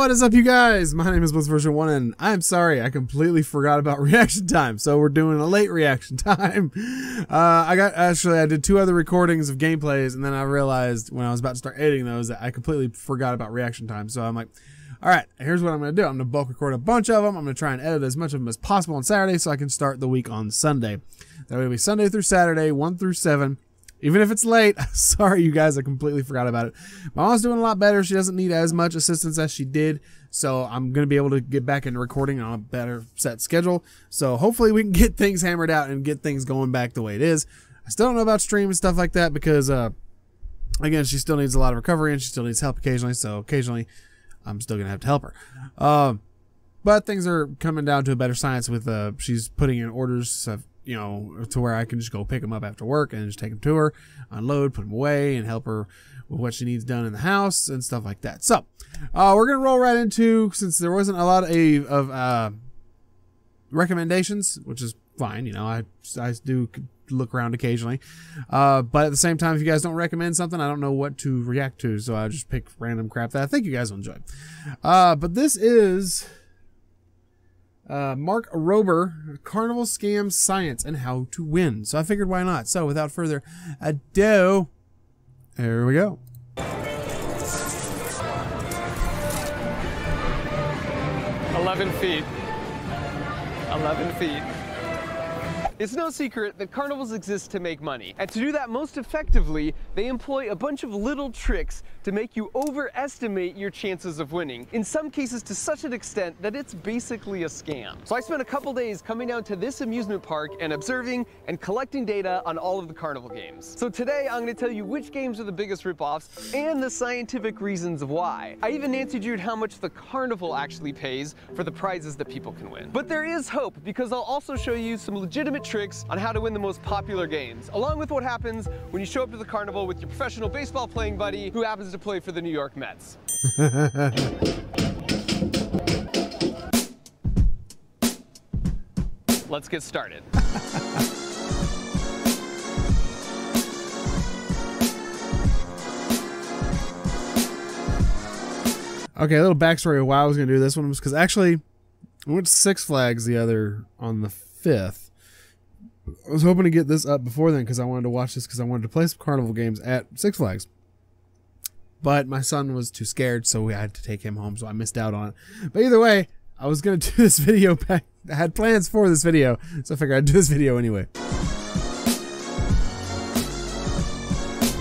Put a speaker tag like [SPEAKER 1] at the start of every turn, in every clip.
[SPEAKER 1] what is up, you guys? My name is Blitz version 1, and I'm sorry, I completely forgot about reaction time, so we're doing a late reaction time. I did 2 other recordings of gameplays, and then I realized when I was about to start editing those that I completely forgot about reaction time, so I'm like, alright, here's what I'm going to do. I'm going to bulk record a bunch of them. I'm going to try and edit as much of them as possible on Saturday so I can start the week on Sunday. That way it'll be Sunday through Saturday, 1 through 7. Even if it's late, sorry you guys, I completely forgot about it. My mom's doing a lot better. She doesn't need as much assistance as she did, so I'm going to be able to get back into recording on a better set schedule. So hopefully we can get things hammered out and get things going back the way it is. I still don't know about stream and stuff like that because, again, she still needs a lot of recovery and she still needs help occasionally, so occasionally I'm still going to have to help her. But things are coming down to a better science with, she's putting in orders, you know, to where I can just go pick them up after work and just take them to her, unload, put them away, and help her with what she needs done in the house and stuff like that. So, we're going to roll right into, since there wasn't a lot of recommendations, which is fine, you know, I do look around occasionally. But at the same time, if you guys don't recommend something, I don't know what to react to, so I just pick random crap that I think you guys will enjoy. But this is Mark Rober, Carnival Scam Science and How to Win. So I figured why not. So without further ado, here we go.
[SPEAKER 2] 11 feet. 11 feet. It's no secret that carnivals exist to make money, and to do that most effectively, they employ a bunch of little tricks to make you overestimate your chances of winning, in some cases to such an extent that it's basically a scam. So I spent a couple days coming down to this amusement park and observing and collecting data on all of the carnival games. So today I'm going to tell you which games are the biggest ripoffs and the scientific reasons why. I even Nancy-Drewed how much the carnival actually pays for the prizes that people can win. But there is hope, because I'll also show you some legitimate tricks on how to win the most popular games, along with what happens when you show up to the carnival with your professional baseball playing buddy who happens to play for the New York Mets. Let's get started.
[SPEAKER 1] Okay, a little backstory of why I was going to do this one was because actually I went to Six Flags on the 5th. I was hoping to get this up before then because I wanted to watch this because I wanted to play some carnival games at Six Flags. But my son was too scared, so we had to take him home, so I missed out on it. But either way, I was going to do this video back. I had plans for this video, so I figured I'd do this video anyway.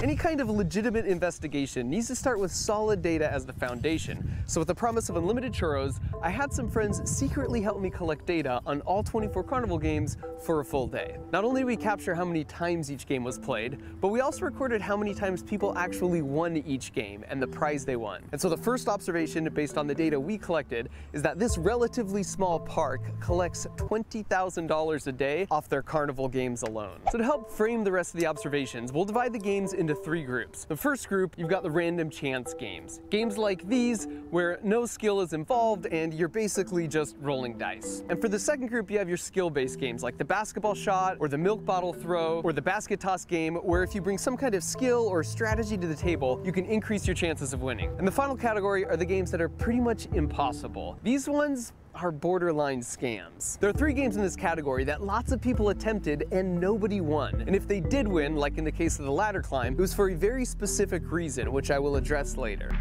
[SPEAKER 2] Any kind of legitimate investigation needs to start with solid data as the foundation. So with the promise of unlimited churros, I had some friends secretly help me collect data on all 24 carnival games for a full day. Not only did we capture how many times each game was played, but we also recorded how many times people actually won each game and the prize they won. And so the first observation based on the data we collected is that this relatively small park collects $20,000 a day off their carnival games alone. So to help frame the rest of the observations, we'll divide the games into 3 groups. The first group, you've got the random chance games. Games like these where no skill is involved and you're basically just rolling dice. And for the second group, you have your skill-based games like the basketball shot or the milk bottle throw or the basket toss game, where if you bring some kind of skill or strategy to the table, you can increase your chances of winning. And the final category are the games that are pretty much impossible. These ones are borderline scams. There are 3 games in this category that lots of people attempted and nobody won. And if they did win, like in the case of the ladder climb, it was for a very specific reason, which I will address later.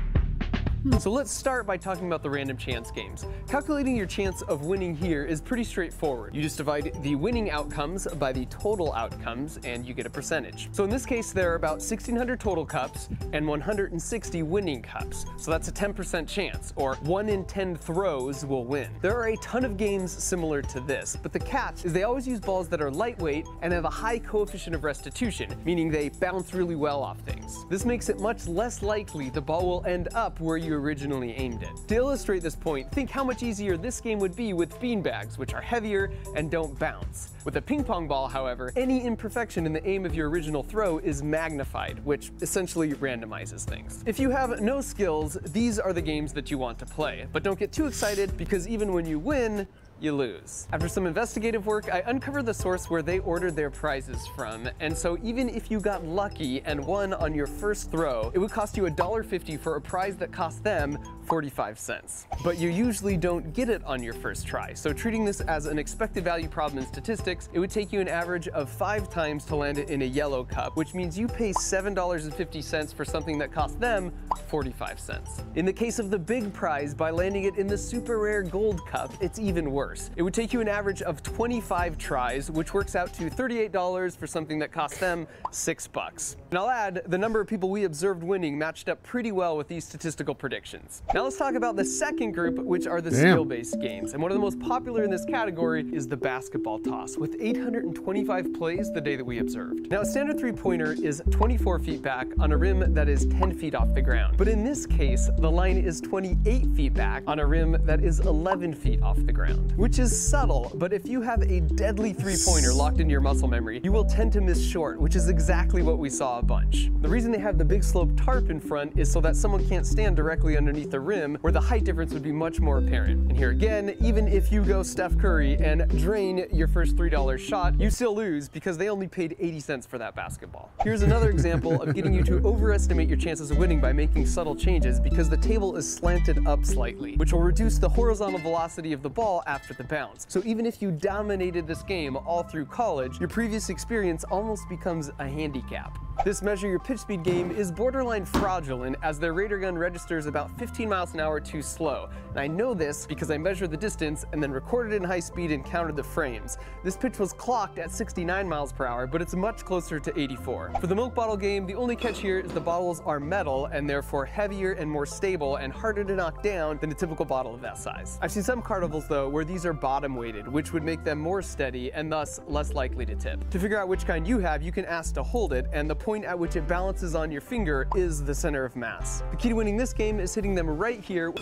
[SPEAKER 2] So let's start by talking about the random chance games. Calculating your chance of winning here is pretty straightforward. You just divide the winning outcomes by the total outcomes and you get a percentage. So in this case, there are about 1,600 total cups and 160 winning cups. So that's a 10% chance, or 1 in 10 throws will win. There are a ton of games similar to this, but the catch is they always use balls that are lightweight and have a high coefficient of restitution, meaning they bounce really well off things. This makes it much less likely the ball will end up where you originally aimed it. To illustrate this point, think how much easier this game would be with beanbags, which are heavier and don't bounce. With a ping pong ball, however, any imperfection in the aim of your original throw is magnified, which essentially randomizes things. If you have no skills, these are the games that you want to play. But don't get too excited, because even when you win, you lose. After some investigative work, I uncovered the source where they ordered their prizes from, and so even if you got lucky and won on your first throw, it would cost you $1.50 for a prize that cost them 45 cents. But you usually don't get it on your first try, so treating this as an expected value problem in statistics, it would take you an average of 5 times to land it in a yellow cup, which means you pay $7.50 for something that cost them 45 cents. In the case of the big prize, by landing it in the super rare gold cup, it's even worse. It would take you an average of 25 tries, which works out to $38 for something that cost them $6. And I'll add, the number of people we observed winning matched up pretty well with these statistical predictions. Now let's talk about the second group, which are the skill-based games. And one of the most popular in this category is the basketball toss, with 825 plays the day that we observed. Now a standard three-pointer is 24 feet back on a rim that is 10 feet off the ground. But in this case, the line is 28 feet back on a rim that is 11 feet off the ground, which is subtle, but if you have a deadly three-pointer locked into your muscle memory, you will tend to miss short, which is exactly what we saw a bunch. The reason they have the big slope tarp in front is so that someone can't stand directly underneath the rim, where the height difference would be much more apparent. And here again, even if you go Steph Curry and drain your first $3 shot, you still lose because they only paid 80 cents for that basketball. Here's another example of getting you to overestimate your chances of winning by making subtle changes, because the table is slanted up slightly, which will reduce the horizontal velocity of the ball after the bounce. So even if you dominated this game all through college, your previous experience almost becomes a handicap. This measure your pitch speed game is borderline fraudulent, as their radar gun registers about 15 miles an hour too slow. And I know this because I measured the distance and then recorded it in high speed and counted the frames. This pitch was clocked at 69 miles per hour, but it's much closer to 84. For the milk bottle game, the only catch here is the bottles are metal and therefore heavier and more stable and harder to knock down than a typical bottle of that size. I've seen some carnivals though where these are bottom weighted, which would make them more steady and thus less likely to tip. To figure out which kind you have, you can ask to hold it, and the point at which it balances on your finger is the center of mass. The key to winning this game is hitting them right here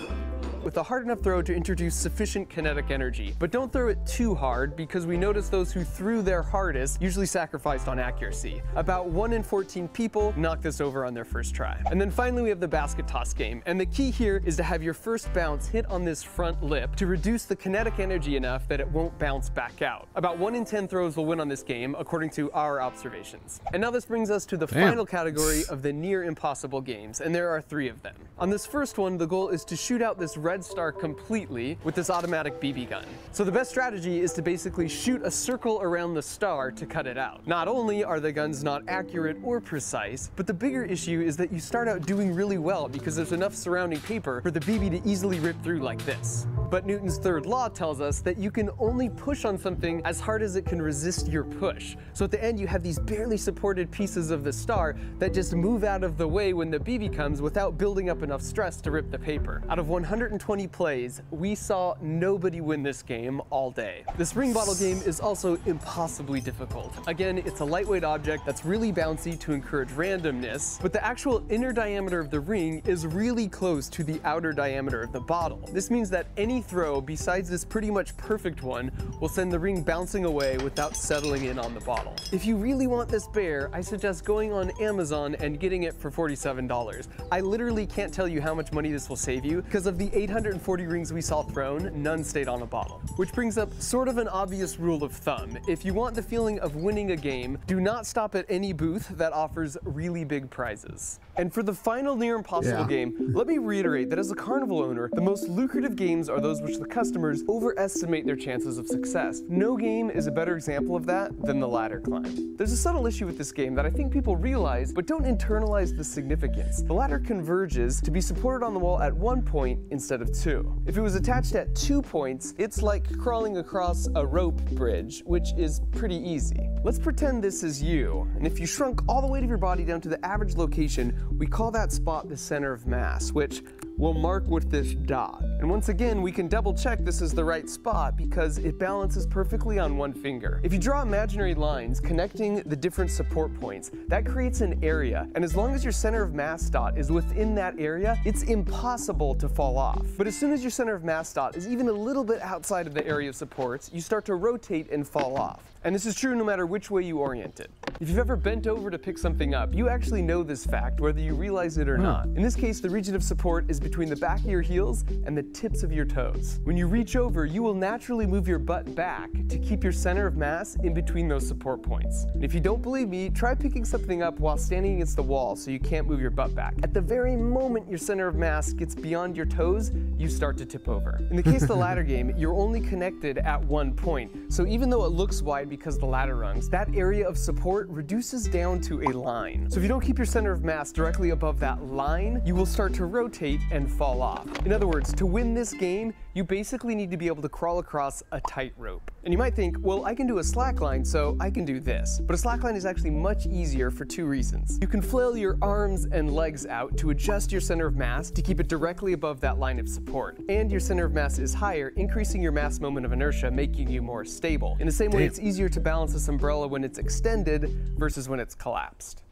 [SPEAKER 2] with a hard enough throw to introduce sufficient kinetic energy. But don't throw it too hard, because we noticed those who threw their hardest usually sacrificed on accuracy. About 1 in 14 people knock this over on their first try. And then finally we have the basket toss game, and the key here is to have your first bounce hit on this front lip to reduce the kinetic energy enough that it won't bounce back out. About 1 in 10 throws will win on this game, according to our observations. And now this brings us to the final category of the near impossible games, and there are 3 of them. On this first one, the goal is to shoot out this red star completely with this automatic BB gun. So the best strategy is to basically shoot a circle around the star to cut it out. Not only are the guns not accurate or precise, but the bigger issue is that you start out doing really well because there's enough surrounding paper for the BB to easily rip through like this. But Newton's third law tells us that you can only push on something as hard as it can resist your push. So at the end you have these barely supported pieces of the star that just move out of the way when the BB comes without building up enough stress to rip the paper. Out of 120 plays, we saw nobody win this game all day. This ring bottle game is also impossibly difficult. Again, it's a lightweight object that's really bouncy to encourage randomness, but the actual inner diameter of the ring is really close to the outer diameter of the bottle. This means that any throw besides this pretty much perfect one will send the ring bouncing away without settling in on the bottle. If you really want this bear, I suggest going on Amazon and getting it for $47. I literally can't tell you how much money this will save you, because of the 840 rings we saw thrown, none stayed on a bottle. Which brings up sort of an obvious rule of thumb. If you want the feeling of winning a game, do not stop at any booth that offers really big prizes. And for the final near impossible game, let me reiterate that as a carnival owner, the most lucrative games are those which the customers overestimate their chances of success. No game is a better example of that than the ladder climb. There's a subtle issue with this game that I think people realize but don't internalize the significance. The ladder converges to be supported on the wall at 1 point instead of 2. If it was attached at 2 points, it's like crawling across a rope bridge, which is pretty easy. Let's pretend this is you, and if you shrunk all the weight of your body down to the average location, we call that spot the center of mass, which we'll mark with this dot. And once again, we can double check this is the right spot because it balances perfectly on 1 finger. If you draw imaginary lines connecting the different support points, that creates an area, and as long as your center of mass dot is within that area, it's impossible to fall off. But as soon as your center of mass dot is even a little bit outside of the area of supports, you start to rotate and fall off. And this is true no matter which way you orient it. If you've ever bent over to pick something up, you actually know this fact whether you realize it or not. In this case, the region of support is between the back of your heels and the tips of your toes. When you reach over, you will naturally move your butt back to keep your center of mass in between those support points. And if you don't believe me, try picking something up while standing against the wall so you can't move your butt back. At the very moment your center of mass gets beyond your toes, you start to tip over. In the case of the ladder game, you're only connected at one point, so even though it looks wide because of the ladder rungs, that area of support reduces down to a line. So if you don't keep your center of mass directly above that line, you will start to rotate and fall off. In other words, to win this game, you basically need to be able to crawl across a tightrope. And you might think, well, I can do a slack line, so I can do this. But a slack line is actually much easier for two reasons. You can flail your arms and legs out to adjust your center of mass to keep it directly above that line of support. And your center of mass is higher, increasing your mass moment of inertia, making you more stable. In the same way, it's easier to balance this umbrella when it's extended versus when it's collapsed.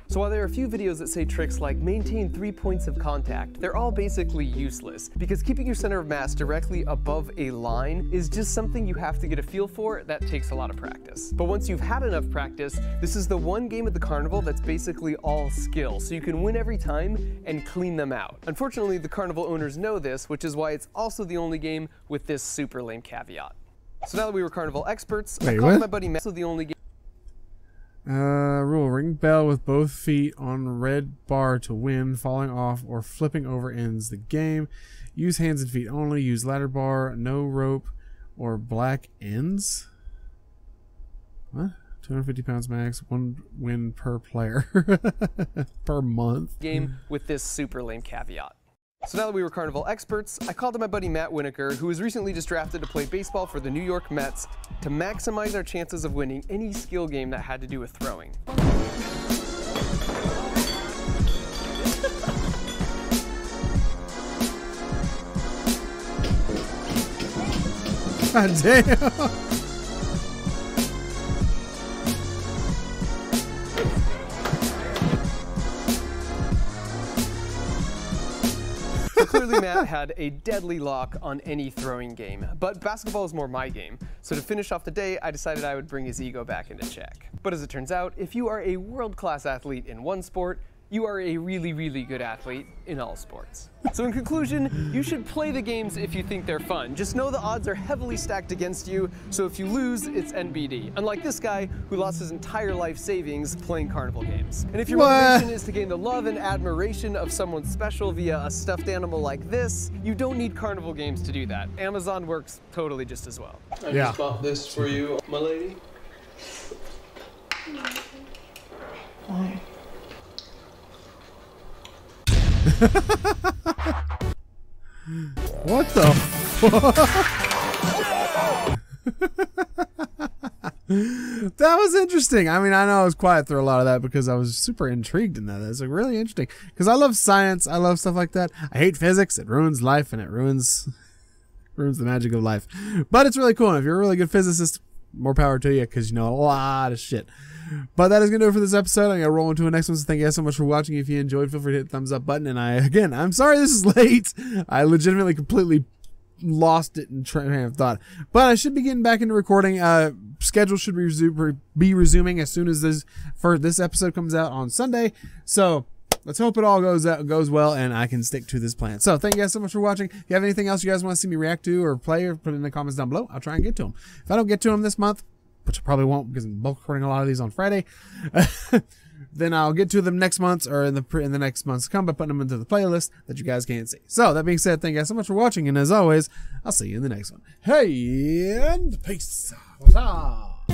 [SPEAKER 2] So while there are a few videos that say tricks like maintain 3 points of contact, they're all basically useless because keeping your center of mass directly above a line is just something you have to get a feel for that takes a lot of practice. But once you've had enough practice, this is the one game at the carnival that's basically all skill, so you can win every time and clean them out. Unfortunately, the carnival owners know this, which is why it's also the only game with this super lame caveat. So now that we were carnival experts, I called my buddy Matt, so the only game.
[SPEAKER 1] Rule: ring bell with both feet on red bar to win. Falling off or flipping over ends the game. Use hands and feet only. Use ladder bar, no rope, or black ends. What? 250 pounds max. 1 win per player per month.
[SPEAKER 2] Game with this super lame caveat. So now that we were carnival experts, I called up my buddy Matt Winokur, who was recently just drafted to play baseball for the New York Mets, to maximize our chances of winning any skill game that had to do with throwing.
[SPEAKER 1] God damn.
[SPEAKER 2] Clearly Matt had a deadly lock on any throwing game, but basketball is more my game, so to finish off the day, I decided I would bring his ego back into check. But as it turns out, if you are a world-class athlete in one sport, you are a really, really good athlete in all sports. So in conclusion, you should play the games if you think they're fun. Just know the odds are heavily stacked against you, so if you lose, it's NBD. Unlike this guy, who lost his entire life savings playing carnival games. And if your motivation is to gain the love and admiration of someone special via a stuffed animal like this, you don't need carnival games to do that. Amazon works totally just as well.
[SPEAKER 3] I just bought this for you, my lady. Why?
[SPEAKER 1] What the fuck? That was interesting. I mean, I know I was quiet through a lot of that because I was super intrigued in that. It's like really interesting because I love science. I love stuff like that. I hate physics. It ruins life and it ruins the magic of life. But it's really cool. And if you're a really good physicist, more power to you because you know a lot of shit. But that is going to do it for this episode. I'm going to roll into the next one. So thank you guys so much for watching. If you enjoyed, feel free to hit the thumbs up button. And I'm sorry this is late. I legitimately completely lost it in train of thought. But I should be getting back into recording. Schedule should be resuming as soon as this episode comes out on Sunday. So let's hope it all goes well and I can stick to this plan. So thank you guys so much for watching. If you have anything else you guys want to see me react to or play, or put it in the comments down below. I'll try and get to them. If I don't get to them this month, which I probably won't because I'm bulk recording a lot of these on Friday, then I'll get to them next month or in the next months to come by putting them into the playlist that you guys can't see. So that being said, thank you guys so much for watching, and as always, I'll see you in the next one. Hey, and peace. What's up?